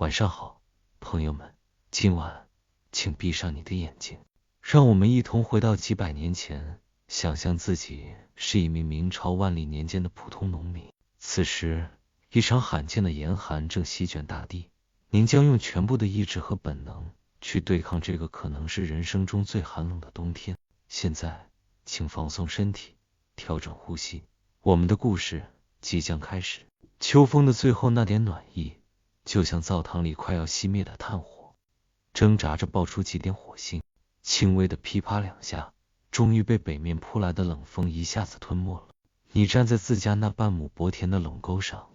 晚上好，朋友们，今晚请闭上你的眼睛，让我们一同回到几百年前，想象自己是一名明朝万历年间的普通农民。此时，一场罕见的严寒正席卷大地，您将用全部的意志和本能去对抗这个可能是人生中最寒冷的冬天。现在，请放松身体，调整呼吸，我们的故事即将开始。秋风的最后那点暖意，就像灶堂里快要熄灭的炭火，挣扎着爆出几点火星，轻微的噼啪两下，终于被北面扑来的冷风一下子吞没了。你站在自家那半亩薄田的垄沟上，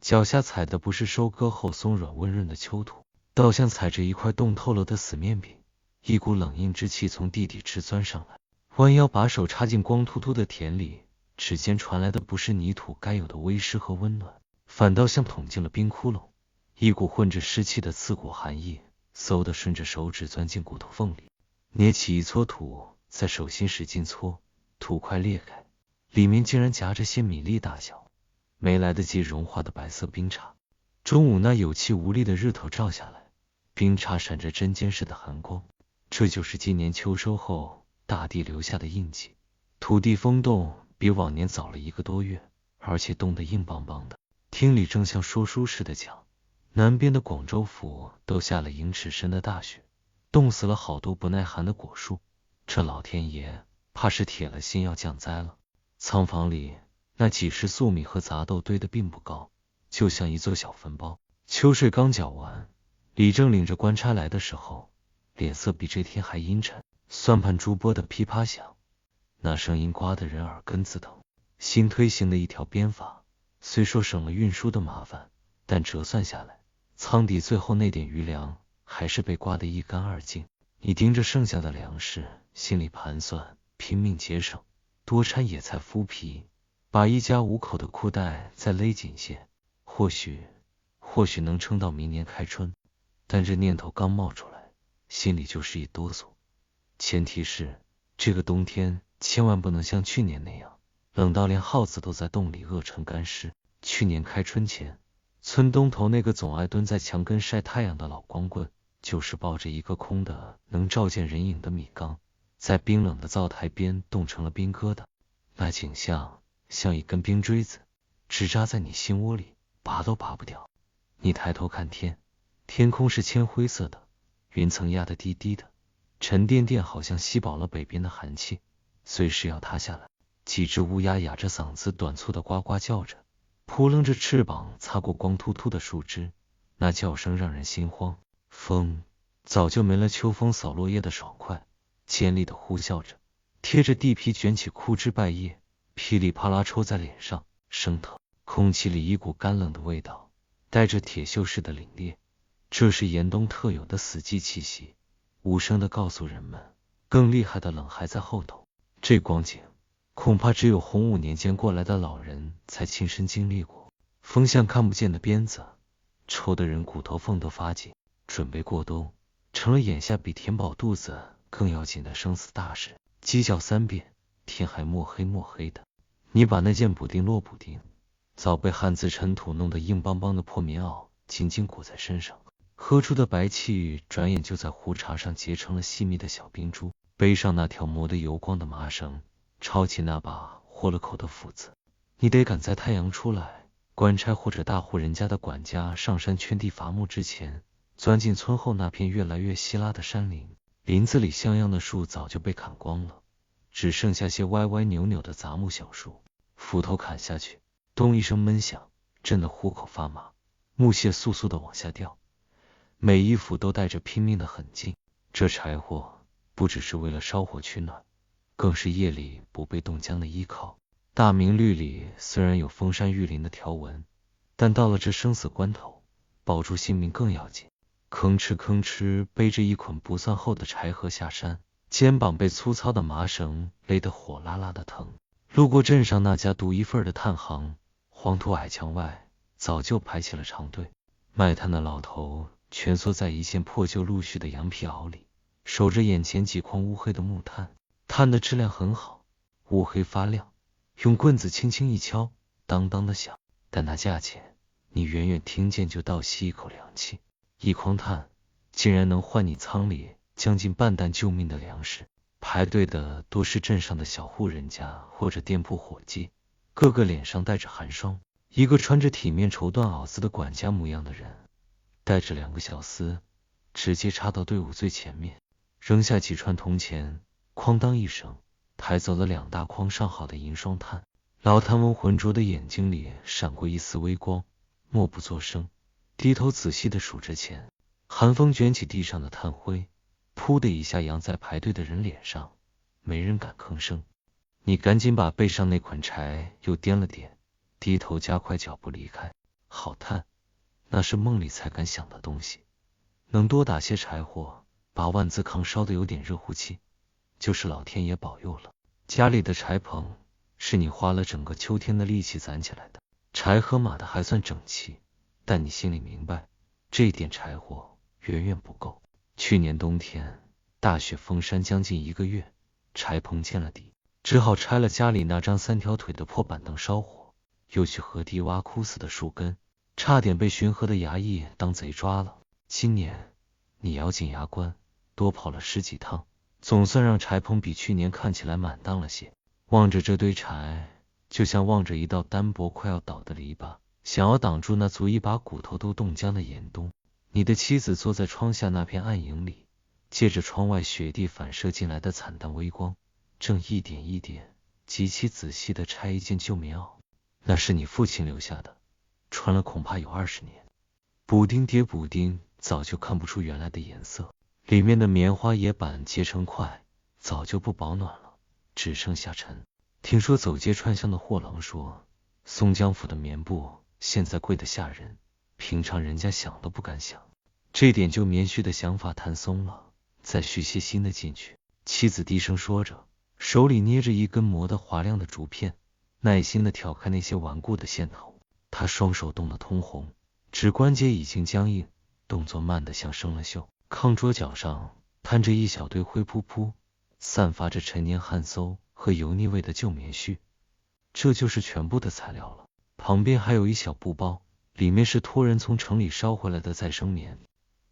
脚下踩的不是收割后松软温润的秋土，倒像踩着一块冻透了的死面饼。一股冷硬之气从地底直钻上来，弯腰把手插进光秃秃的田里，指尖传来的不是泥土该有的微湿和温暖，反倒像捅进了冰窟窿。一股混着湿气的刺骨寒意嗖地顺着手指钻进骨头缝里，捏起一撮土，在手心使劲搓，土块裂开，里面竟然夹着些米粒大小没来得及融化的白色冰碴。中午那有气无力的日头照下来，冰碴闪着针尖似的寒光。这就是今年秋收后大地留下的印记。土地封冻比往年早了1个多月，而且冻得硬邦邦的。厅里正像说书似的讲，南边的广州府都下了1尺深的大雪，冻死了好多不耐寒的果树。这老天爷怕是铁了心要降灾了。仓房里那几十粟米和杂豆堆得并不高，就像一座小坟包。秋税刚缴完，李正领着官差来的时候，脸色比这天还阴沉，算盘珠拨的噼啪响，那声音刮得人耳根子疼。新推行的一条编法，虽说省了运输的麻烦，但折算下来，仓底最后那点余粮还是被刮得一干二净。你盯着剩下的粮食，心里盘算，拼命节省，多掺野菜麸皮，把1家5口的裤带再勒紧些，或许能撑到明年开春。但这念头刚冒出来，心里就是一哆嗦。前提是这个冬天千万不能像去年那样，冷到连耗子都在洞里饿成干尸。去年开春前，村东头那个总爱蹲在墙根晒太阳的老光棍，就是抱着一个空的能照见人影的米缸，在冰冷的灶台边冻成了冰疙瘩。那景象像一根冰锥子，直扎在你心窝里，拔都拔不掉。你抬头看天，天空是铅灰色的，云层压得低低的，沉甸甸，好像吸饱了北边的寒气，随时要塌下来。几只乌鸦哑着嗓子短促的呱呱叫着，扑棱着翅膀擦过光秃秃的树枝，那叫声让人心慌。风早就没了秋风扫落叶的爽快，尖利的呼啸着，贴着地皮卷起枯枝败叶，噼里啪啦抽在脸上，生疼。空气里一股干冷的味道，带着铁锈似的凛冽，这是严冬特有的死寂气息，无声地告诉人们，更厉害的冷还在后头。这光景恐怕只有洪武年间过来的老人才亲身经历过。风像看不见的鞭子，抽得人骨头缝都发紧。准备过冬成了眼下比填饱肚子更要紧的生死大事。鸡叫3遍，天还墨黑墨黑的。你把那件补丁落补丁，早被汗渍尘土弄得硬邦邦的破棉袄紧紧裹在身上，喝出的白气转眼就在胡茬上结成了细密的小冰珠。背上那条磨得油光的麻绳，抄起那把豁了口的斧子，你得赶在太阳出来，官差或者大户人家的管家上山圈地伐木之前，钻进村后那片越来越稀拉的山林。林子里像样的树早就被砍光了，只剩下些歪歪扭扭的杂木小树。斧头砍下去，咚一声闷响，震得虎口发麻，木屑簌簌地往下掉，每一斧都带着拼命的狠劲。这柴火不只是为了烧火取暖，更是夜里不被冻僵的依靠。大明律里虽然有封山育林的条文，但到了这生死关头，保住性命更要紧。吭哧吭哧背着一捆不算厚的柴禾下山，肩膀被粗糙的麻绳勒得火辣辣的疼。路过镇上那家独一份的炭行，黄土矮墙外早就排起了长队。卖炭的老头蜷缩在一件破旧陆续的羊皮袄里，守着眼前几筐乌黑的木炭。炭的质量很好，乌黑发亮，用棍子轻轻一敲，当当的响，但那价钱你远远听见就倒吸一口凉气。一筐炭竟然能换你仓里将近半担救命的粮食。排队的多是镇上的小户人家或者店铺伙计，个个脸上带着寒霜。一个穿着体面绸缎袄子的管家模样的人，带着2个小厮，直接插到队伍最前面，扔下几串铜钱，哐当一声，抬走了2大筐上好的银双炭。老贪翁浑浊的眼睛里闪过一丝微光，默不作声，低头仔细地数着钱。寒风卷起地上的炭灰，噗的一下扬在排队的人脸上，没人敢吭声。你赶紧把背上那捆柴又掂了掂，低头加快脚步离开。好炭，那是梦里才敢想的东西。能多打些柴火，把万字炕烧得有点热乎气，就是老天爷保佑了。家里的柴棚是你花了整个秋天的力气攒起来的，柴禾码的还算整齐，但你心里明白，这一点柴火远远不够。去年冬天大雪封山将近1个月，柴棚见了底，只好拆了家里那张3条腿的破板凳烧火，又去河堤挖枯死的树根，差点被巡河的衙役当贼抓了。今年你咬紧牙关，多跑了10几趟，总算让柴棚比去年看起来满当了些。望着这堆柴，就像望着一道单薄快要倒的篱笆，想要挡住那足以把骨头都冻僵的严冬。你的妻子坐在窗下那片暗影里，借着窗外雪地反射进来的惨淡微光，正一点一点极其仔细地拆一件旧棉袄。那是你父亲留下的，穿了恐怕有20年。补丁叠补丁，早就看不出原来的颜色，里面的棉花野板结成块，早就不保暖了，只剩下尘。听说走街串巷的货郎说，松江府的棉布现在贵得吓人，平常人家想都不敢想。这点旧棉絮的想法谈松了，再续些新的进去。妻子低声说着，手里捏着一根磨得滑亮的竹片，耐心地挑开那些顽固的线头。他双手冻得通红，指关节已经僵硬，动作慢得像生了锈。炕桌角上摊着一小堆灰扑扑、散发着陈年汗馊和油腻味的旧棉絮，这就是全部的材料了。旁边还有一小布包，里面是托人从城里捎回来的再生棉，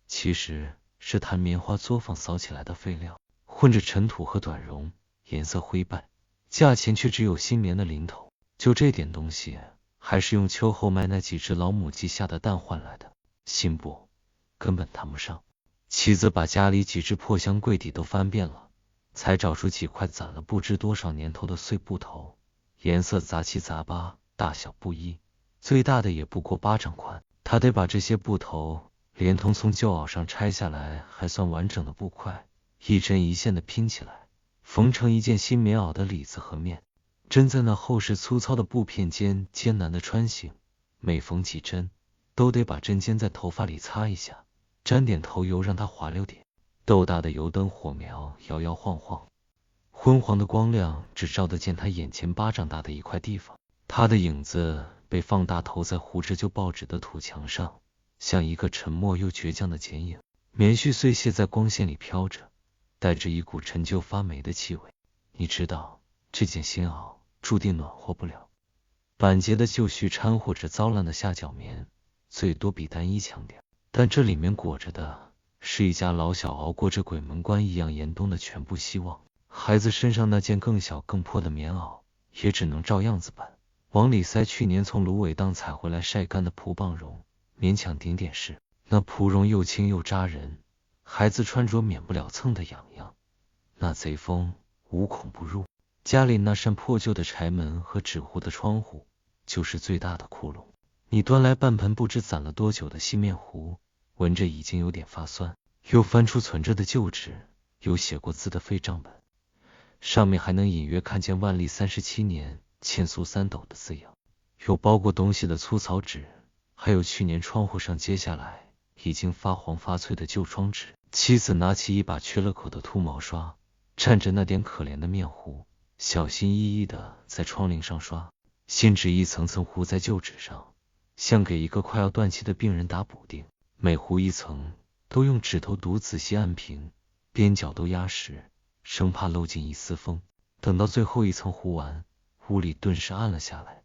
其实是弹棉花作坊扫起来的废料，混着尘土和短绒，颜色灰败，价钱却只有新棉的零头。就这点东西，还是用秋后卖那几只老母鸡下的蛋换来的，新布根本谈不上。妻子把家里几只破箱柜底都翻遍了，才找出几块攒了不知多少年头的碎布头，颜色杂七杂八，大小不一，最大的也不过巴掌宽。他得把这些布头连同从旧袄上拆下来还算完整的布块，一针一线的拼起来，缝成一件新棉袄的里子和面。针在那厚实粗糙的布片间艰难的穿行，每缝几针，都得把针尖在头发里擦一下，沾点头油让它滑溜点。豆大的油灯火苗摇摇晃晃，昏黄的光亮只照得见他眼前巴掌大的一块地方，他的影子被放大投在糊着旧报纸的土墙上，像一个沉默又倔强的剪影。棉絮碎屑在光线里飘着，带着一股陈旧发霉的气味。你知道，这件新袄注定暖和不了。板结的旧絮掺和着糟烂的下脚棉，最多比单衣强点，但这里面裹着的是一家老小熬过这鬼门关一样严冬的全部希望。孩子身上那件更小更破的棉袄，也只能照样子办，往里塞去年从芦苇荡采回来晒干的蒲棒绒，勉强顶点事。那蒲绒又轻又扎人，孩子穿着免不了蹭的痒痒，那贼风无孔不入。家里那扇破旧的柴门和纸糊的窗户，就是最大的窟窿。你端来半盆不知攒了多久的细面糊，闻着已经有点发酸，又翻出存着的旧纸，有写过字的废账本，上面还能隐约看见万历37年欠苏3斗的字样，有包过东西的粗草纸，还有去年窗户上揭下来已经发黄发脆的旧窗纸。妻子拿起一把缺了口的秃毛刷，蘸着那点可怜的面糊，小心翼翼地在窗棂上刷，新纸一层层糊在旧纸上，像给一个快要断气的病人打补丁。每糊一层都用指头堵仔细按平，边角都压实，生怕漏进一丝风。等到最后一层糊完，屋里顿时暗了下来，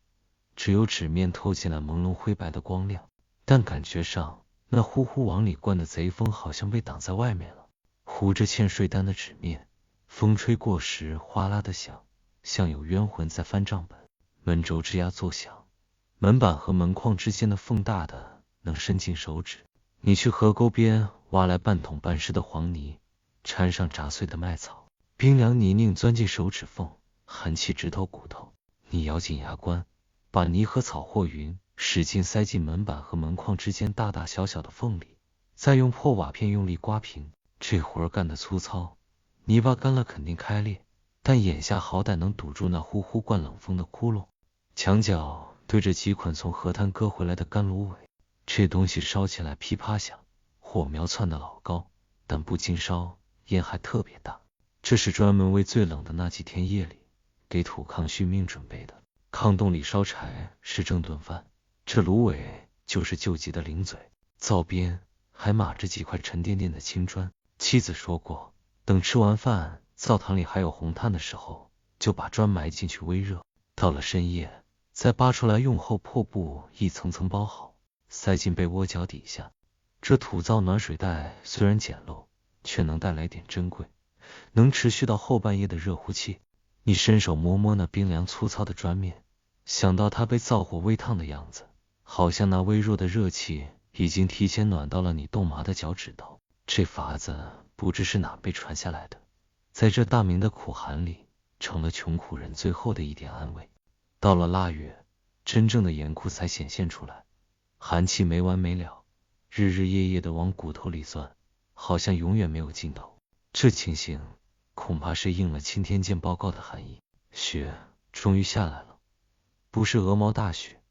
只有纸面透进来朦胧灰白的光亮，但感觉上那呼呼往里灌的贼风好像被挡在外面了，糊着欠税单的纸面，风吹过时哗啦的响，像有冤魂在翻账本。门轴吱呀作响，门板和门框之间的缝大的能伸进手指。你去河沟边挖来半桶半湿的黄泥，掺上炸碎的麦草，冰凉泥泞钻进手指缝，寒气直透骨头。你咬紧牙关，把泥和草或匀使劲塞进门板和门框之间大大小小的缝里，再用破瓦片用力刮平。这活儿干得粗糙，泥巴干了肯定开裂，但眼下好歹能堵住那呼呼灌冷风的窟窿。墙角堆着几捆从河滩割回来的干芦苇，这东西烧起来噼啪响，火苗窜得老高，但不经烧，烟还特别大。这是专门为最冷的那几天夜里给土炕续命准备的。炕洞里烧柴是正顿饭，这芦苇就是救急的零嘴。灶边还码着几块沉甸甸的青砖。妻子说过，等吃完饭，灶堂里还有红炭的时候，就把砖埋进去煨热。到了深夜，再扒出来用厚破布一层层包好，塞进被窝脚底下。这土灶暖水袋虽然简陋，却能带来点珍贵，能持续到后半夜的热乎气。你伸手摸摸那冰凉粗糙的砖面，想到它被灶火煨烫的样子，好像那微弱的热气已经提前暖到了你冻麻的脚趾头。这法子不知是哪辈传下来的，在这大明的苦寒里，成了穷苦人最后的一点安慰。到了腊月，真正的严酷才显现出来，寒气没完没了，日日夜夜的往骨头里钻，好像永远没有尽头。这情形恐怕是应了钦天监报告的含义。雪终于下来了，不是鹅毛大雪，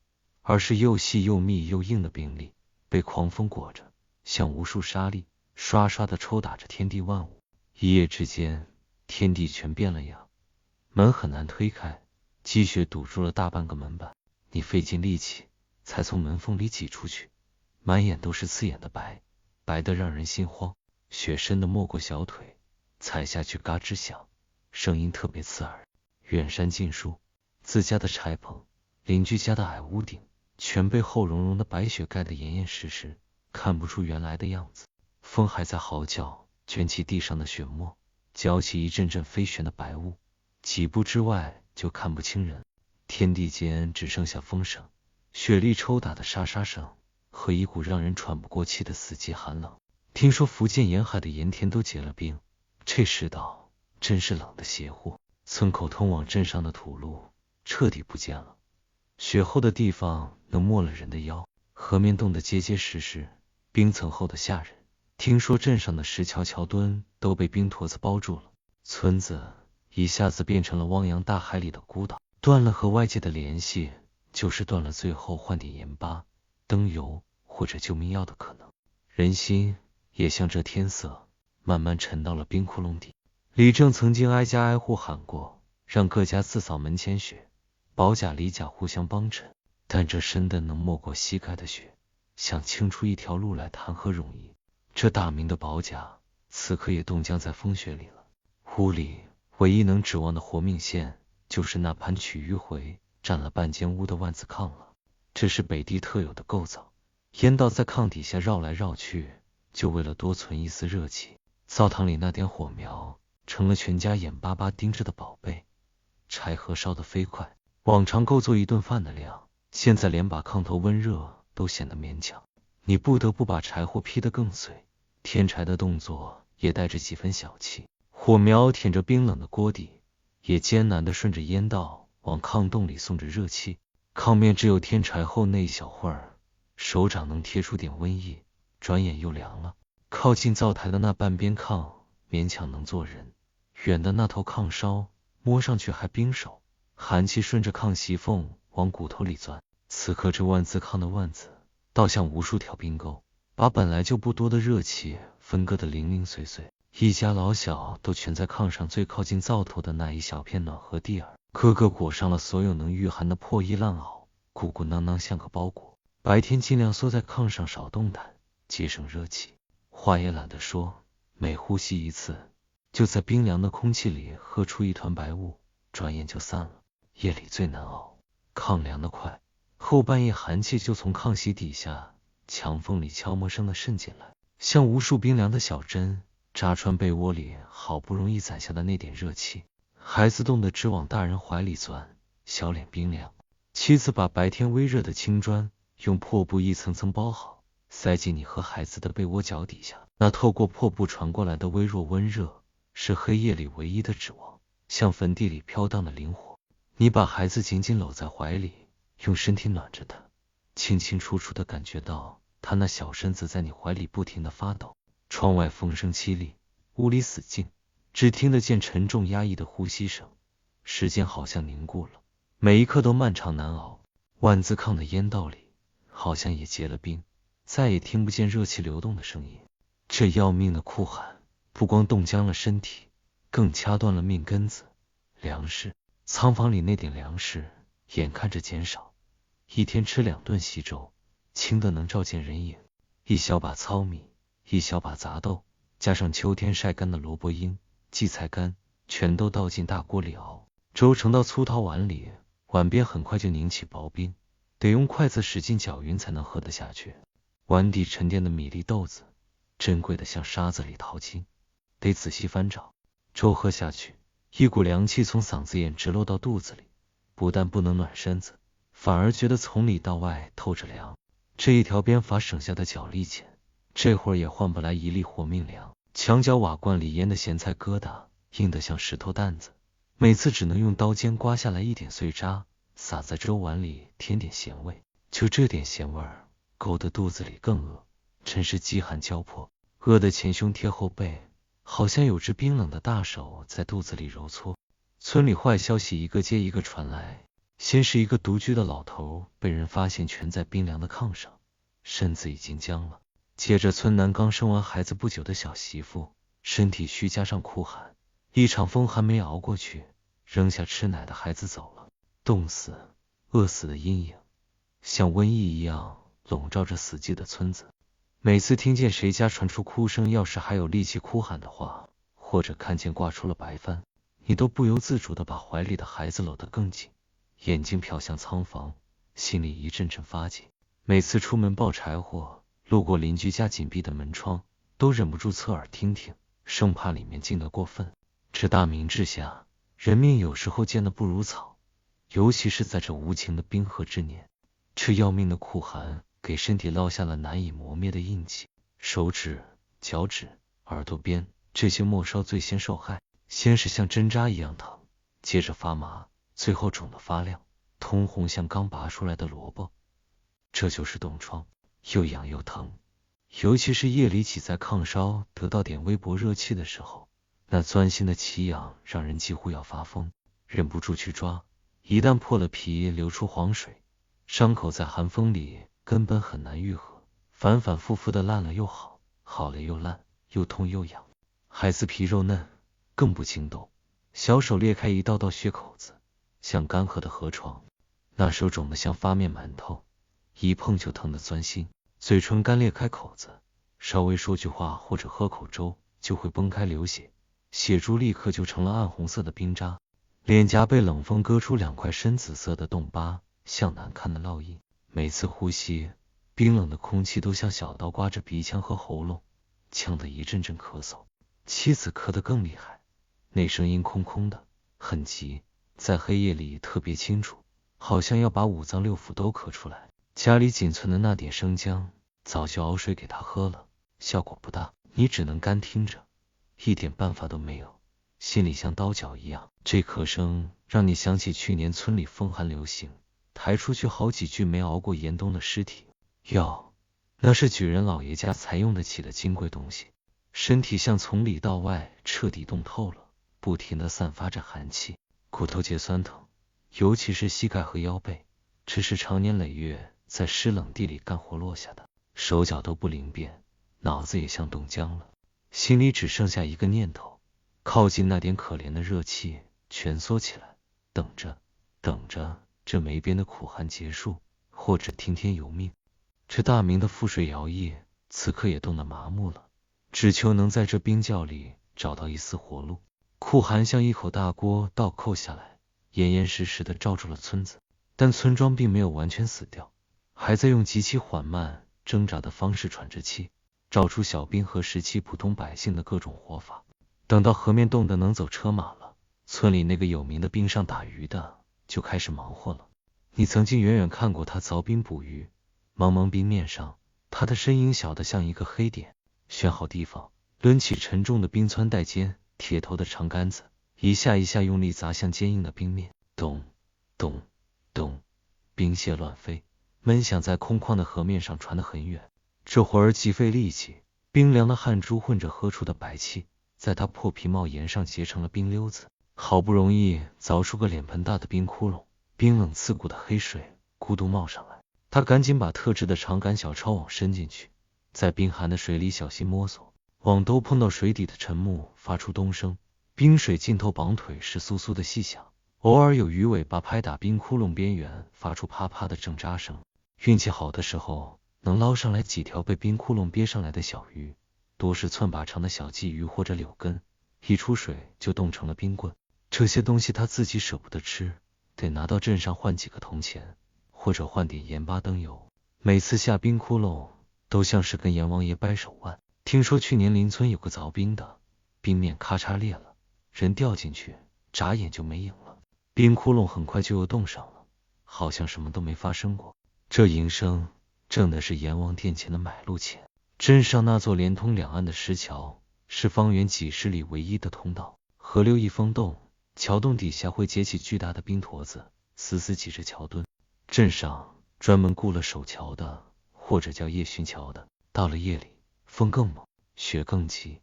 而是又细又密又硬的冰粒，被狂风裹着，像无数沙粒刷刷地抽打着天地万物。一夜之间，天地全变了样，门很难推开，积雪堵住了大半个门板，你费尽力气才从门缝里挤出去，满眼都是刺眼的白，白得让人心慌。雪深的没过小腿，踩下去嘎吱响，声音特别刺耳。远山近树，自家的柴棚，邻居家的矮屋顶，全被厚茸茸的白雪盖得严严实实，看不出原来的样子。风还在嚎叫，卷起地上的雪沫，搅起一阵阵飞旋的白雾，几步之外就看不清人。天地间只剩下风声，雪粒抽打的沙沙声，和一股让人喘不过气的死寂寒冷。听说福建沿海的盐田都结了冰，这世道真是冷的邪乎。村口通往镇上的土路彻底不见了，雪厚的地方能没了人的腰，河面冻得结结实实，冰层厚得吓人。听说镇上的石桥桥墩都被冰坨子包住了，村子一下子变成了汪洋大海里的孤岛，断了和外界的联系，就是断了最后换点盐巴、灯油或者救命药的可能。人心也像这天色慢慢沉到了冰窟窿底。李正曾经挨家挨户喊过，让各家自扫门前雪，保甲李甲互相帮衬，但这深的能没过膝盖的雪，想清出一条路来谈何容易。这大明的保甲此刻也冻僵在风雪里了。屋里唯一能指望的活命线，就是那盘曲迂回占了半间屋的万字炕了。这是北地特有的构造，烟道在炕底下绕来绕去，就为了多存一丝热气。灶堂里那点火苗成了全家眼巴巴盯着的宝贝，柴禾烧得飞快，往常够做一顿饭的量，现在连把炕头温热都显得勉强。你不得不把柴火劈得更碎，添柴的动作也带着几分小气。火苗舔着冰冷的锅底，也艰难地顺着烟道往炕洞里送着热气。炕面只有添柴后那一小会儿，手掌能贴出点温意，转眼又凉了。靠近灶台的那半边炕勉强能坐人，远的那头炕梢摸上去还冰手，寒气顺着炕席缝往骨头里钻。此刻这万字炕的万字倒像无数条冰钩，把本来就不多的热气分割得零零碎碎。一家老小都全在炕上最靠近灶头的那一小片暖和地儿，个个裹上了所有能御寒的破衣烂袄，鼓鼓囊囊像个包裹。白天尽量缩在炕上少动弹，节省热气。话也懒得说，每呼吸一次，就在冰凉的空气里喝出一团白雾，转眼就散了。夜里最难熬，炕凉得快，后半夜寒气就从炕席底下墙缝里悄默声地渗进来，像无数冰凉的小针扎穿被窝里好不容易攒下的那点热气。孩子冻得直往大人怀里钻，小脸冰凉。妻子把白天微热的青砖用破布一层层包好，塞进你和孩子的被窝脚底下。那透过破布传过来的微弱温热，是黑夜里唯一的指望，像坟地里飘荡的灵火。你把孩子紧紧搂在怀里，用身体暖着他，清清楚楚地感觉到他那小身子在你怀里不停地发抖。窗外风声凄厉，屋里死静，只听得见沉重压抑的呼吸声。时间好像凝固了，每一刻都漫长难熬。万字炕的烟道里好像也结了冰，再也听不见热气流动的声音。这要命的酷寒不光冻僵了身体，更掐断了命根子。粮食，仓房里那点粮食眼看着减少，一天吃2顿稀粥，轻的能照见人影。一小把糙米，一小把杂豆，加上秋天晒干的萝卜缨、荠菜干，全都倒进大锅里熬。粥盛到粗陶碗里，碗边很快就凝起薄冰，得用筷子使劲搅匀才能喝得下去。碗底沉淀的米粒豆子，珍贵的像沙子里淘金，得仔细翻找。粥喝下去，一股凉气从嗓子眼直落到肚子里，不但不能暖身子，反而觉得从里到外透着凉。这一条鞭法省下的脚力钱，这会儿也换不来一粒活命粮。墙角瓦罐里腌的咸菜疙瘩硬得像石头担子，每次只能用刀尖刮下来一点碎渣，撒在粥碗里添点咸味。就这点咸味儿，勾得肚子里更饿，真是饥寒交迫，饿得前胸贴后背，好像有只冰冷的大手在肚子里揉搓。村里坏消息一个接一个传来，先是一个独居的老头被人发现蜷在冰凉的炕上，身子已经僵了。接着村南刚生完孩子不久的小媳妇，身体虚加上酷寒，一场风寒没熬过去，扔下吃奶的孩子走了。冻死、饿死的阴影像瘟疫一样笼罩着死寂的村子。每次听见谁家传出哭声，要是还有力气哭喊的话，或者看见挂出了白帆，你都不由自主地把怀里的孩子搂得更紧，眼睛瞟向仓房，心里一阵阵发紧。每次出门抱柴火，路过邻居家紧闭的门窗，都忍不住侧耳听听，生怕里面静得过分。这大明治下，人命有时候贱得不如草，尤其是在这无情的冰河之年。这要命的酷寒给身体烙下了难以磨灭的印记，手指、脚趾、耳朵边这些末梢最先受害，先是像针扎一样疼，接着发麻，最后肿得发亮，通红像刚拔出来的萝卜。这就是冻疮，又痒又疼，尤其是夜里挤在炕梢得到点微薄热气的时候，那钻心的奇痒让人几乎要发疯，忍不住去抓，一旦破了皮流出黄水，伤口在寒风里根本很难愈合，反反复复的烂了又好，好了又烂，又痛又痒。孩子皮肉嫩，更不经冻，小手裂开一道道血口子，像干涸的河床，那手肿得像发面馒头，一碰就疼得钻心。嘴唇干裂开口子，稍微说句话或者喝口粥就会崩开流血，血珠立刻就成了暗红色的冰渣。脸颊被冷风割出2块深紫色的冻疤，像难看的烙印。每次呼吸，冰冷的空气都像小刀刮着鼻腔和喉咙，呛得一阵阵咳嗽。妻子咳得更厉害，那声音空空的，很急，在黑夜里特别清楚，好像要把5脏6腑都咳出来。家里仅存的那点生姜早就熬水给他喝了，效果不大，你只能干听着，一点办法都没有，心里像刀绞一样。这咳声让你想起去年村里风寒流行，抬出去好几具没熬过严冬的尸体。药，那是举人老爷家才用得起的金贵东西。身体像从里到外彻底冻透了，不停地散发着寒气，骨头节酸疼，尤其是膝盖和腰背，这是常年累月在湿冷地里干活落下的，手脚都不灵便，脑子也像冻僵了，心里只剩下一个念头，靠近那点可怜的热气，蜷缩起来，等着，等着这没边的苦寒结束，或者听天由命。这大明的覆水摇曳，此刻也冻得麻木了，只求能在这冰窖里找到一丝活路。酷寒像一口大锅倒扣下来，严严实实地罩住了村子，但村庄并没有完全死掉，还在用极其缓慢挣扎的方式喘着气，找出小兵和时期普通百姓的各种活法。等到河面冻得能走车马了，村里那个有名的冰上打鱼的就开始忙活了。你曾经远远看过他凿冰捕鱼，茫茫冰面上，他的身影小得像一个黑点，选好地方，抡起沉重的冰湍带尖、铁头的长杆子，一下一下用力砸向坚硬的冰面，咚咚咚，冰屑乱飞，闷响在空旷的河面上传得很远。这会儿极费力气，冰凉的汗珠混着喝出的白气，在他破皮帽檐上结成了冰溜子。好不容易凿出个脸盆大的冰窟窿，冰冷刺骨的黑水咕嘟冒上来，他赶紧把特制的长杆小抄网伸进去，在冰寒的水里小心摸索，网兜碰到水底的沉木发出咚声，冰水浸透绑腿时簌簌的细响，偶尔有鱼尾巴拍打冰窟窿边缘发出啪啪的正扎声。运气好的时候能捞上来几条被冰窟窿憋上来的小鱼，多是寸把长的小鲫鱼或者柳根，一出水就冻成了冰棍。这些东西他自己舍不得吃，得拿到镇上换几个铜钱，或者换点盐巴灯油。每次下冰窟窿都像是跟阎王爷掰手腕。听说去年邻村有个凿冰的，冰面咔嚓裂了，人掉进去眨眼就没影了，冰窟窿很快就又冻上了，好像什么都没发生过。这营生挣的是阎王殿前的买路钱。镇上那座连通两岸的石桥是方圆几十里唯一的通道，河流一封冻，桥洞底下会结起巨大的冰坨子，死死挤着桥墩。镇上专门雇了守桥的，或者叫夜巡桥的。到了夜里，风更猛，雪更急，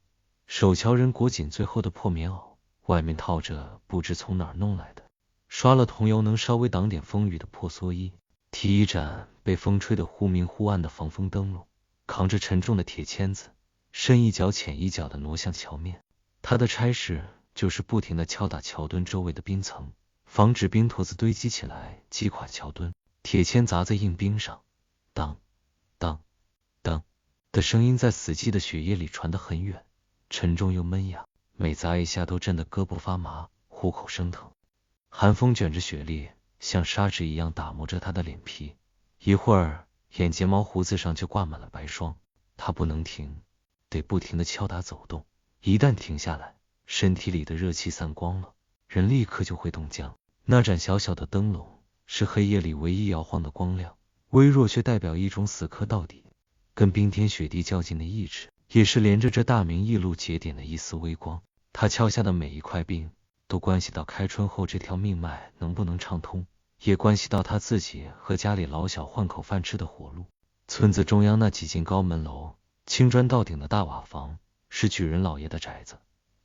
守桥人裹紧最厚的破棉袄，外面套着不知从哪儿弄来的刷了桐油能稍微挡点风雨的破蓑衣，提一盏被风吹得忽明忽暗的防风灯笼，扛着沉重的铁签子，深一脚浅一脚地挪向桥面。他的差事就是不停地敲打桥墩周围的冰层，防止冰坨子堆积起来击垮桥墩。铁签砸在硬冰上，当当当的声音在死寂的雪夜里传得很远，沉重又闷哑，每砸一下都震得胳膊发麻，虎口生疼。寒风卷着雪粒，像砂纸一样打磨着他的脸皮，一会儿眼睫毛胡子上就挂满了白霜。他不能停，得不停地敲打走动，一旦停下来，身体里的热气散光了，人立刻就会冻僵。那盏小小的灯笼是黑夜里唯一摇晃的光亮，微弱却代表一种死磕到底，跟冰天雪地较劲的意志，也是连着这大明一路节点的一丝微光。他敲下的每一块冰都关系到开春后这条命脉能不能畅通，也关系到他自己和家里老小换口饭吃的活路。村子中央那几间高门楼，青砖到顶的大瓦房，是举人老爷的宅子，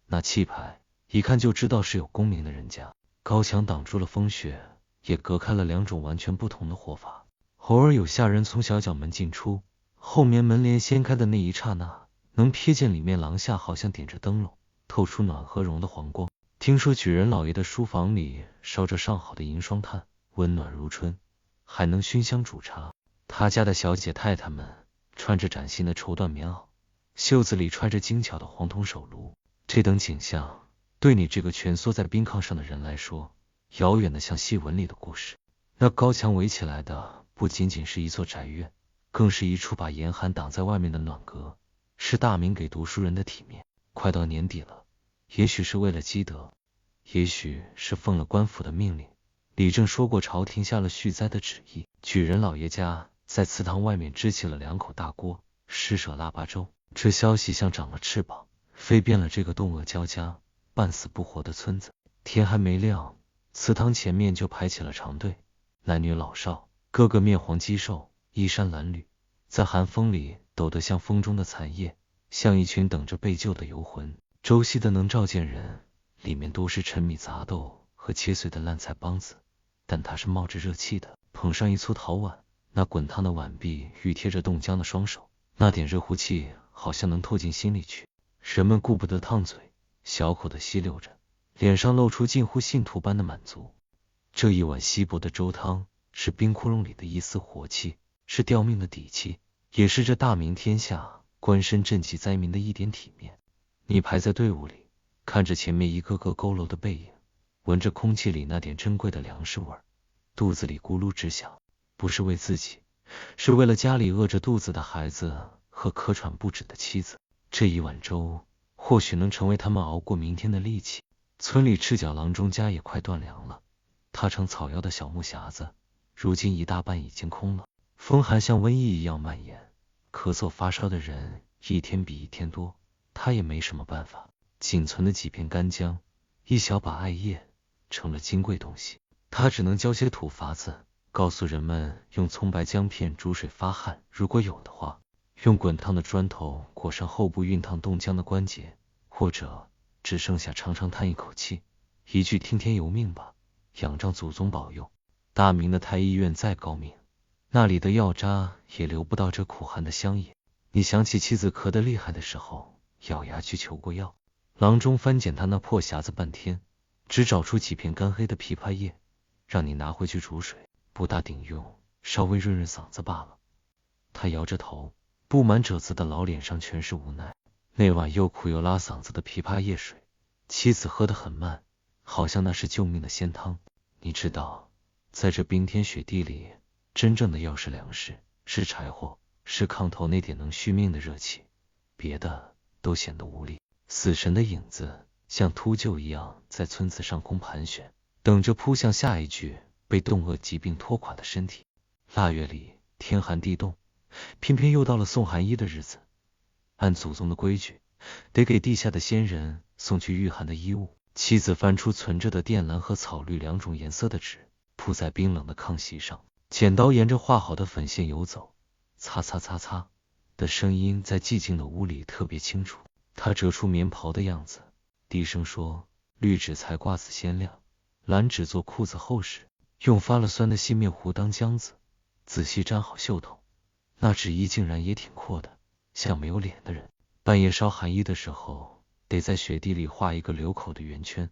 那气派一看就知道是有功名的人家。高墙挡住了风雪，也隔开了两种完全不同的活法。偶尔有下人从小角门进出，后面门帘掀开的那一刹那，能瞥见里面廊下好像点着灯笼，透出暖和绒的黄光。听说举人老爷的书房里烧着上好的银双炭，温暖如春，还能熏香煮茶。他家的小姐太太们穿着崭新的绸缎棉袄，袖子里揣着精巧的黄铜手炉。这等景象对你这个蜷缩在冰炕上的人来说，遥远的像戏文里的故事。那高墙围起来的不仅仅是一座宅院，更是一处把严寒挡在外面的暖阁，是大明给读书人的体面。快到年底了，也许是为了积德，也许是奉了官府的命令，李正说过朝廷下了续灾的旨意，举人老爷家在祠堂外面支起了2口大锅，施舍腊八粥。这消息像长了翅膀，飞遍了这个冻饿交加、半死不活的村子。天还没亮，祠堂前面就排起了长队，男女老少，个个面黄肌瘦，衣衫褴褛，在寒风里抖得像风中的残叶，像一群等着被救的游魂。粥稀的能照见人，里面多是陈米杂豆和切碎的烂菜帮子，但他是冒着热气的，捧上一粗陶碗，那滚烫的碗壁熨贴着冻僵的双手，那点热乎气好像能透进心里去。人们顾不得烫嘴，小口的吸溜着，脸上露出近乎信徒般的满足。这一碗稀薄的粥汤是冰窟窿里的一丝活气，是吊命的底气，也是这大明天下官绅赈济灾民的一点体面。你排在队伍里，看着前面一个个佝偻的背影，闻着空气里那点珍贵的粮食味，肚子里咕噜直响，不是为自己，是为了家里饿着肚子的孩子和咳喘不止的妻子。这一碗粥或许能成为他们熬过明天的力气。村里赤脚郎中家也快断粮了，他盛草药的小木匣子如今一大半已经空了。风寒像瘟疫一样蔓延，咳嗽发烧的人一天比一天多，他也没什么办法。仅存的几片干姜，一小把艾叶，成了金贵东西。他只能教些土法子，告诉人们用葱白姜片煮水发汗，如果有的话，用滚烫的砖头裹上后部熨烫冻僵的关节，或者只剩下长长叹一口气，一句听天由命吧，仰仗祖宗保佑。大明的太医院再高明，那里的药渣也留不到这苦寒的乡野。你想起妻子咳得厉害的时候，咬牙去求过药。郎中翻检他那破匣子半天，只找出几片干黑的枇杷叶，让你拿回去煮水，不大顶用，稍微润润嗓子罢了。他摇着头，布满褶子的老脸上全是无奈。那碗又苦又拉嗓子的枇杷叶水，妻子喝得很慢，好像那是救命的仙汤。你知道，在这冰天雪地里，真正的药是粮食，是柴火，是炕头那点能续命的热气，别的都显得无力。死神的影子像秃鹫一样在村子上空盘旋，等着扑向下一具被冻饿疾病拖垮的身体。腊月里天寒地冻，偏偏又到了送寒衣的日子。按祖宗的规矩，得给地下的先人送去御寒的衣物。妻子翻出存着的靛蓝和草绿两种颜色的纸，铺在冰冷的炕席上，剪刀沿着画好的粉线游走，擦擦擦擦的声音在寂静的屋里特别清楚。他折出棉袍的样子，低声说：绿纸裁褂子鲜亮，蓝纸做裤子厚实，用发了酸的细面糊当浆子，仔细粘好袖头。那纸衣竟然也挺阔的，像没有脸的人。半夜烧寒衣的时候，得在雪地里画一个留口的圆圈，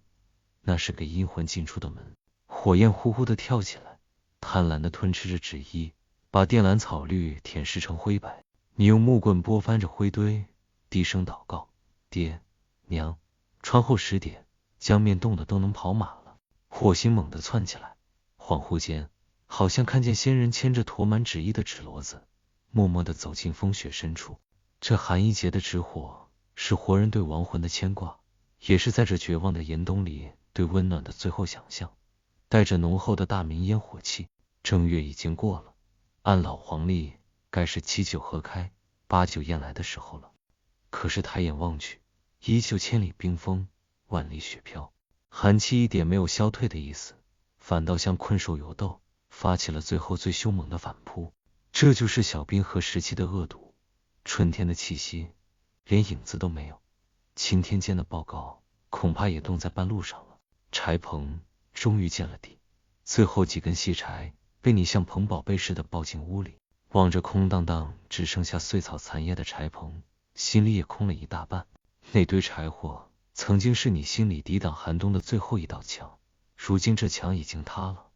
那是给阴魂进出的门。火焰呼呼地跳起来，贪婪地吞吃着纸衣，把靛蓝草绿舔蚀成灰白。你用木棍拨翻着灰堆，低声祷告：爹娘，窗后10点，江面冻得都能跑马了。火星猛地窜起来，恍惚间好像看见仙人牵着驮满纸衣的纸骡子，默默地走进风雪深处。这寒衣节的纸火是活人对亡魂的牵挂，也是在这绝望的严冬里对温暖的最后想象。带着浓厚的大明烟火气，正月已经过了，按老黄历该是7九合开8九雁来的时候了。可是抬眼望去，依旧千里冰封，万里雪飘，寒气一点没有消退的意思，反倒像困兽犹斗，发起了最后最凶猛的反扑。这就是小冰河时期的恶毒。春天的气息连影子都没有，晴天间的报告恐怕也冻在半路上了。柴棚终于见了底，最后几根细柴被你像捧宝贝似的抱进屋里，望着空荡荡只剩下碎草残叶的柴棚，心里也空了一大半。那堆柴火曾经是你心里抵挡寒冬的最后一道墙，如今这墙已经塌了。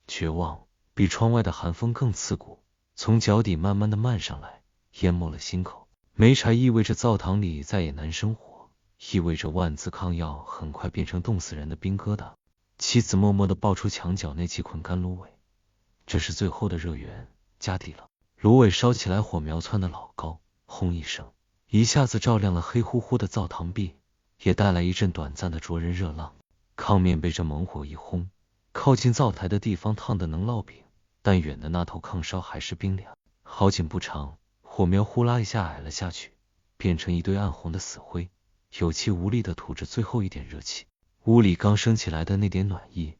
绝望比窗外的寒风更刺骨，从脚底慢慢的漫上来，淹没了心口。没柴意味着灶堂里再也难生火，意味着万字炕药很快变成冻死人的冰疙瘩。妻子默默地抱出墙角那几捆干芦苇，这是最后的热源，加底了。芦苇烧起来火苗窜得老高，轰一声，一下子照亮了黑乎乎的灶堂壁，也带来一阵短暂的灼人热浪。炕面被这猛火一轰，靠近灶台的地方烫得能烙饼，但远的那头炕烧还是冰凉。好景不长，火苗呼啦一下矮了下去，变成一堆暗红的死灰，有气无力地吐着最后一点热气。屋里刚升起来的那点暖意，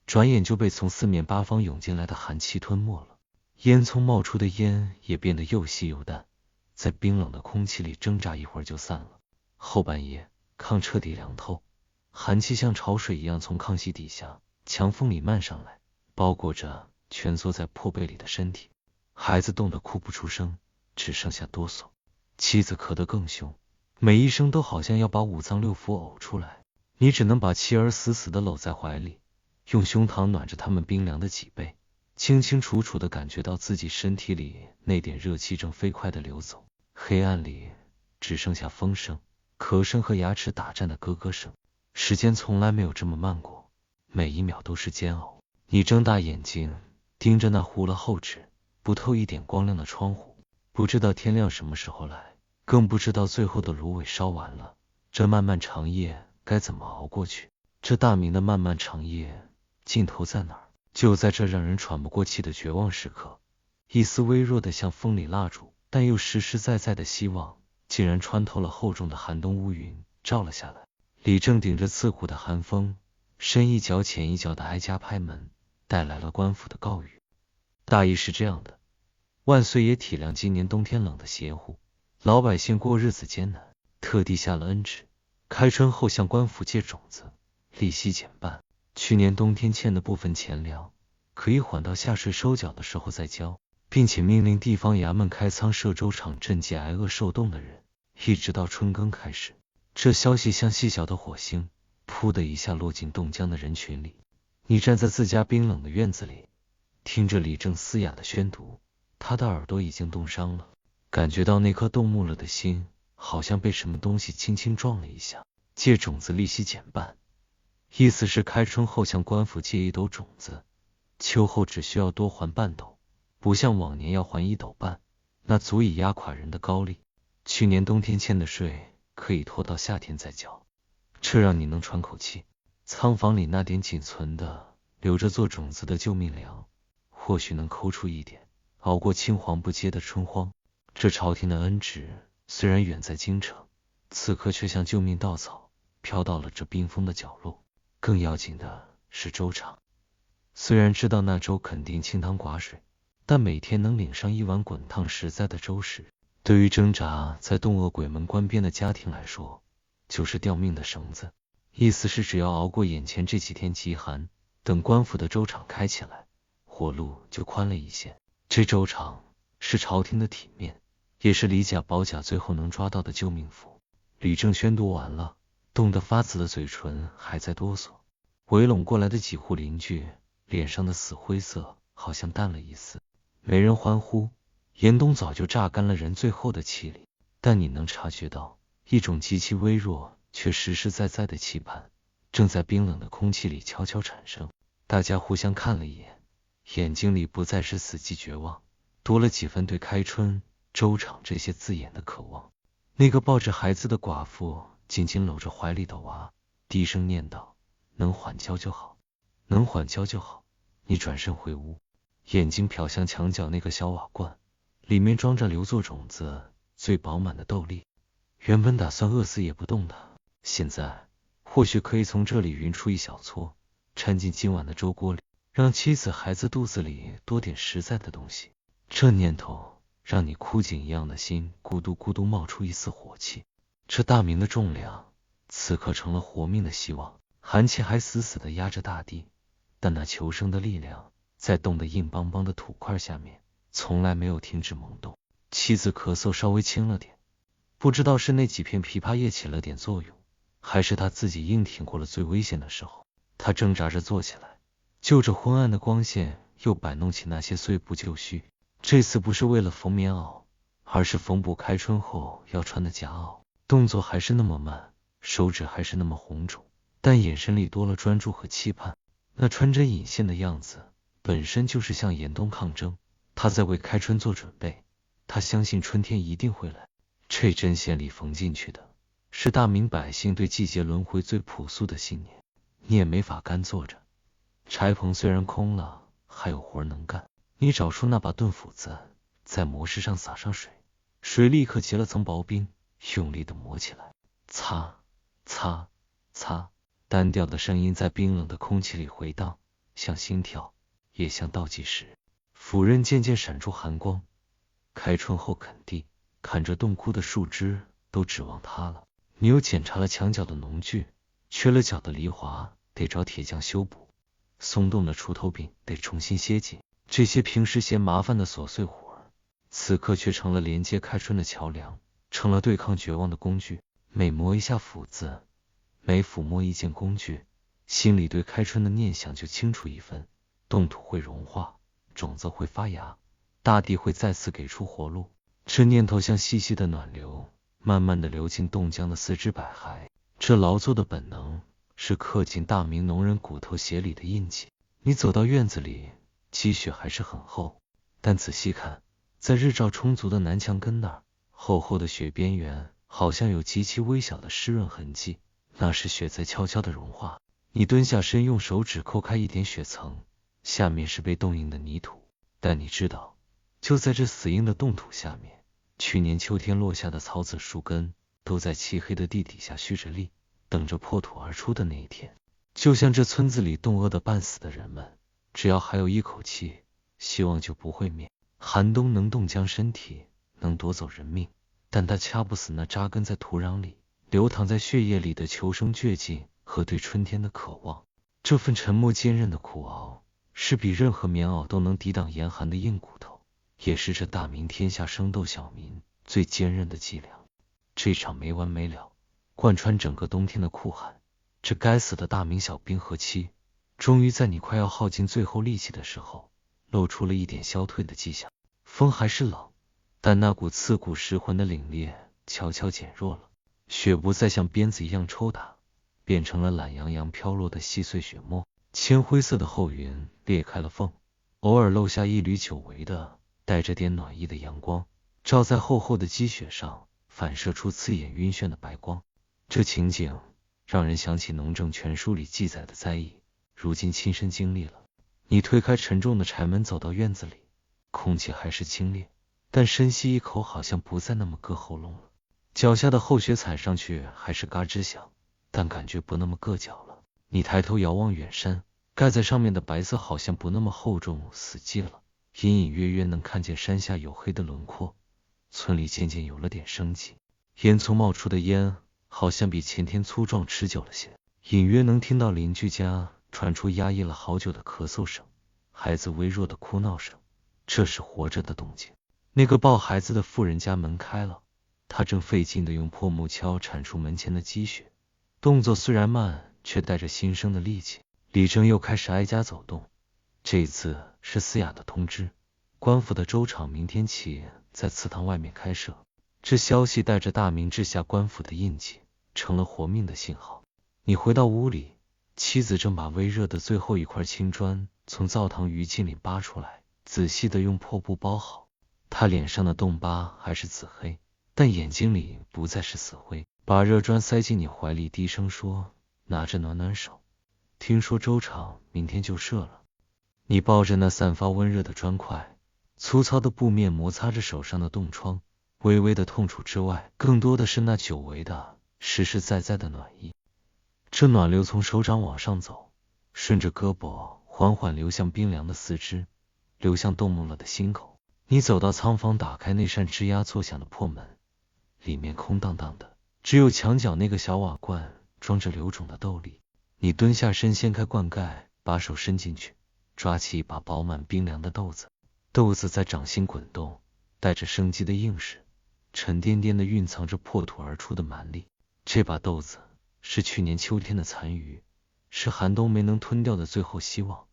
转眼就被从四面八方涌进来的寒气吞没了。烟囱冒出的烟也变得又稀又淡，在冰冷的空气里挣扎一会儿就散了。后半夜，炕彻底凉透，寒气像潮水一样从炕席底下、墙缝里漫上来，包裹着蜷缩在破被里的身体。孩子冻得哭不出声，只剩下哆嗦。妻子咳得更凶，每一声都好像要把五脏六腑呕出来。你只能把妻儿死死地搂在怀里，用胸膛暖着他们冰凉的脊背，清清楚楚地感觉到自己身体里那点热气正飞快地流走。黑暗里只剩下风声、咳声和牙齿打颤的咯咯声。时间从来没有这么慢过，每一秒都是煎熬。你睁大眼睛盯着那糊了厚纸、不透一点光亮的窗户，不知道天亮什么时候来，更不知道最后的芦苇烧完了，这漫漫长夜该怎么熬过去？这大明的漫漫长夜尽头在哪儿？就在这让人喘不过气的绝望时刻，一丝微弱的像风里蜡烛，但又实实在在的希望，竟然穿透了厚重的寒冬乌云，照了下来。李正顶着刺骨的寒风，深一脚浅一脚的挨家拍门，带来了官府的告谕。大意是这样的：万岁爷体谅今年冬天冷得邪乎，老百姓过日子艰难，特地下了恩旨，开春后向官府借种子，利息减半。去年冬天欠的部分钱粮，可以缓到下税收缴的时候再交，并且命令地方衙门开仓设粥厂赈济挨饿受冻的人，一直到春耕开始。这消息像细小的火星，噗的一下落进冻僵的人群里。你站在自家冰冷的院子里，听着李正嘶哑的宣读，他的耳朵已经冻伤了，感觉到那颗冻木了的心，好像被什么东西轻轻撞了一下。借种子利息减半，意思是开春后向官府借1斗种子，秋后只需要多还半斗，不像往年要还1斗半，那足以压垮人的高丽。去年冬天欠的税可以拖到夏天再交，这让你能喘口气。仓房里那点仅存的留着做种子的救命粮，或许能抠出一点，熬过青黄不接的春荒。这朝廷的恩旨虽然远在京城，此刻却像救命稻草，飘到了这冰封的角落。更要紧的是粥厂，虽然知道那粥肯定清汤寡水，但每天能领上1碗滚烫实在的粥时，对于挣扎在冻饿鬼门关边的家庭来说，就是吊命的绳子。意思是只要熬过眼前这几天极寒，等官府的粥厂开起来，活路就宽了一线。这粥厂是朝廷的体面，也是李甲保甲最后能抓到的救命符。李正宣读完了，冻得发紫的嘴唇还在哆嗦。围拢过来的几户邻居脸上的死灰色好像淡了一丝，没人欢呼，严冬早就榨干了人最后的气力，但你能察觉到一种极其微弱却实实在在的期盼，正在冰冷的空气里悄悄产生。大家互相看了一眼，眼睛里不再是死寂绝望，多了几分对开春、粥厂这些字眼的渴望。那个抱着孩子的寡妇紧紧搂着怀里的娃，低声念道：能缓交就好，能缓交就好。你转身回屋，眼睛瞟向墙角那个小瓦罐，里面装着留作种子最饱满的豆粒。原本打算饿死也不动的，现在或许可以从这里匀出一小撮，掺进今晚的粥锅里，让妻子孩子肚子里多点实在的东西。这念头让你枯井一样的心咕嘟咕嘟冒出一丝火气。这大明的重量此刻成了活命的希望，寒气还死死地压着大地，但那求生的力量在冻得硬邦邦的土块下面从来没有停止萌动。妻子咳嗽稍微轻了点，不知道是那几片枇杷叶起了点作用，还是他自己硬挺过了最危险的时候。他挣扎着坐起来，就着昏暗的光线又摆弄起那些碎布旧絮。这次不是为了缝棉袄，而是缝补开春后要穿的夹袄。动作还是那么慢，手指还是那么红肿，但眼神里多了专注和期盼。那穿针引线的样子本身就是向严冬抗争，他在为开春做准备，他相信春天一定会来。这针线里缝进去的是大明百姓对季节轮回最朴素的信念。你也没法干坐着，柴棚虽然空了，还有活能干。你找出那把钝斧子，在磨石上撒上水，水立刻结了层薄冰，用力地磨起来。擦擦擦，单调的声音在冰冷的空气里回荡，像心跳，也像倒计时。斧刃渐渐闪出寒光。开春后垦地，看着冻枯的树枝，都指望它了。你又检查了墙角的农具，缺了角的犁铧得找铁匠修补，松动的锄头柄得重新楔紧。这些平时嫌麻烦的琐碎活，此刻却成了连接开春的桥梁，成了对抗绝望的工具。每磨一下斧子，每抚摸一件工具，心里对开春的念想就清楚一分。冻土会融化，种子会发芽，大地会再次给出活路。这念头像细细的暖流，慢慢地流进冻僵的四肢百骸。这劳作的本能是刻进大明农人骨头血里的印记。你走到院子里，积雪还是很厚，但仔细看，在日照充足的南墙根那儿，厚厚的雪边缘好像有极其微小的湿润痕迹，那是雪在悄悄地融化。你蹲下身，用手指抠开一点雪层，下面是被冻硬的泥土。但你知道，就在这死硬的冻土下面，去年秋天落下的草籽树根都在漆黑的地底下蓄着力，等着破土而出的那一天。就像这村子里冻饿得半死的人们，只要还有一口气，希望就不会灭。寒冬能冻僵身体，能夺走人命，但它掐不死那扎根在土壤里、流淌在血液里的求生倔劲和对春天的渴望。这份沉默坚韧的苦熬，是比任何棉袄都能抵挡严寒的硬骨头，也是这大明天下生斗小民最坚韧的脊梁。这场没完没了、贯穿整个冬天的酷寒，这该死的大明小冰河期，终于在你快要耗尽最后力气的时候，露出了一点消退的迹象。风还是冷，但那股刺骨蚀魂的凛冽悄悄减弱了。雪不再像鞭子一样抽打，变成了懒洋洋飘落的细碎雪沫。铅灰色的厚云裂开了缝，偶尔漏下一缕久违的带着点暖意的阳光，照在厚厚的积雪上，反射出刺眼晕眩的白光。这情景让人想起农政全书里记载的灾异，如今亲身经历了。你推开沉重的柴门，走到院子里，空气还是清冽，但深吸一口好像不再那么硌喉咙了。脚下的厚雪踩上去还是嘎吱响，但感觉不那么硌脚了。你抬头遥望远山，盖在上面的白色好像不那么厚重死寂了，隐隐约约能看见山下黝黑的轮廓。村里渐渐有了点生机，烟囱冒出的烟好像比前天粗壮持久了些，隐约能听到邻居家传出压抑了好久的咳嗽声，孩子微弱的哭闹声，这是活着的动静。那个抱孩子的妇人家门开了，她正费劲地用破木锹铲除门前的积雪，动作虽然慢，却带着新生的力气。李正又开始挨家走动，这次是思雅的通知，官府的粥厂明天起在祠堂外面开设。这消息带着大明治下官府的印记，成了活命的信号。你回到屋里，妻子正把微热的最后一块青砖从灶堂余烬里扒出来，仔细地用破布包好。她脸上的冻疤还是紫黑，但眼睛里不再是死灰。把热砖塞进你怀里，低声说：“拿着暖暖手，听说粥厂明天就设了。”你抱着那散发温热的砖块，粗糙的布面摩擦着手上的冻疮，微微的痛楚之外，更多的是那久违的实实在在的暖意。这暖流从手掌往上走，顺着胳膊缓缓流向冰凉的四肢，流向冻木了的心口。你走到仓房，打开那扇吱呀作响的破门，里面空荡荡的，只有墙角那个小瓦罐装着流肿的豆粒。你蹲下身，掀开罐盖，把手伸进去，抓起一把饱满冰凉的豆子。豆子在掌心滚动，带着生机的硬实，沉甸甸的蕴藏着破土而出的蛮力。这把豆子是去年秋天的残余，是寒冬没能吞掉的最后希望，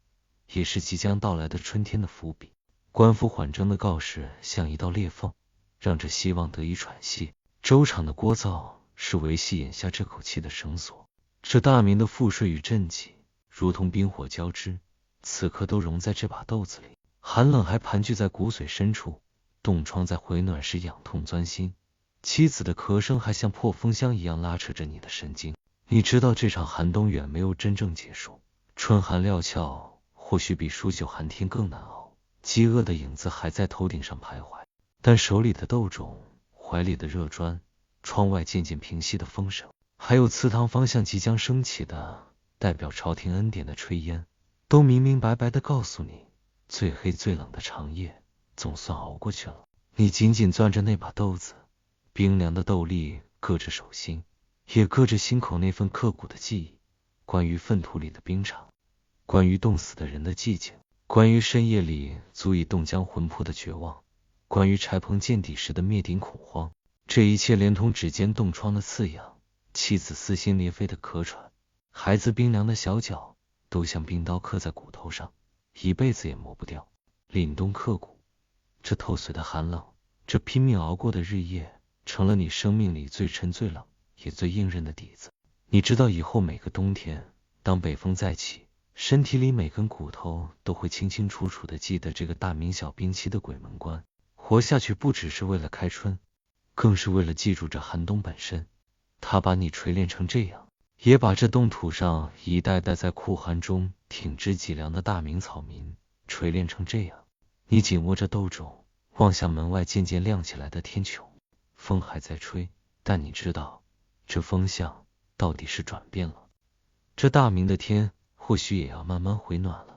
也是即将到来的春天的伏笔。官府缓征的告示像一道裂缝，让这希望得以喘息。粥厂的聒噪是维系眼下这口气的绳索。这大明的赋税与赈济，如同冰火交织，此刻都融在这把豆子里。寒冷还盘踞在骨髓深处，冻疮在回暖时痒痛钻心。妻子的咳声还像破风箱一样拉扯着你的神经。你知道这场寒冬远没有真正结束，春寒料峭或许比数九寒天更难熬，饥饿的影子还在头顶上徘徊，但手里的豆种，怀里的热砖，窗外渐渐平息的风声，还有祠堂方向即将升起的代表朝廷恩典的炊烟，都明明白白地告诉你，最黑最冷的长夜总算熬过去了。你紧紧攥着那把豆子，冰凉的豆粒硌着手心，也硌着心口那份刻骨的记忆，关于粪土里的冰场，关于冻死的人的寂静，关于深夜里足以冻僵魂魄的绝望，关于柴棚见底时的灭顶恐慌。这一切连同指尖冻疮的刺痒，妻子撕心裂肺的咳喘，孩子冰凉的小脚，都像冰刀刻在骨头上，一辈子也磨不掉，凛冬刻骨。这透髓的寒冷，这拼命熬过的日夜，成了你生命里最沉最冷也最硬韧的底子。你知道以后每个冬天，当北风再起，身体里每根骨头都会清清楚楚地记得这个大名小兵器的鬼门关。活下去不只是为了开春，更是为了记住这寒冬本身。他把你锤炼成这样，也把这冻土上一代代在酷寒中挺直脊梁的大明草民锤炼成这样。你紧握着斗冢，望向门外渐渐亮起来的天穹。风还在吹，但你知道，这风向到底是转变了。这大明的天或许也要慢慢回暖了。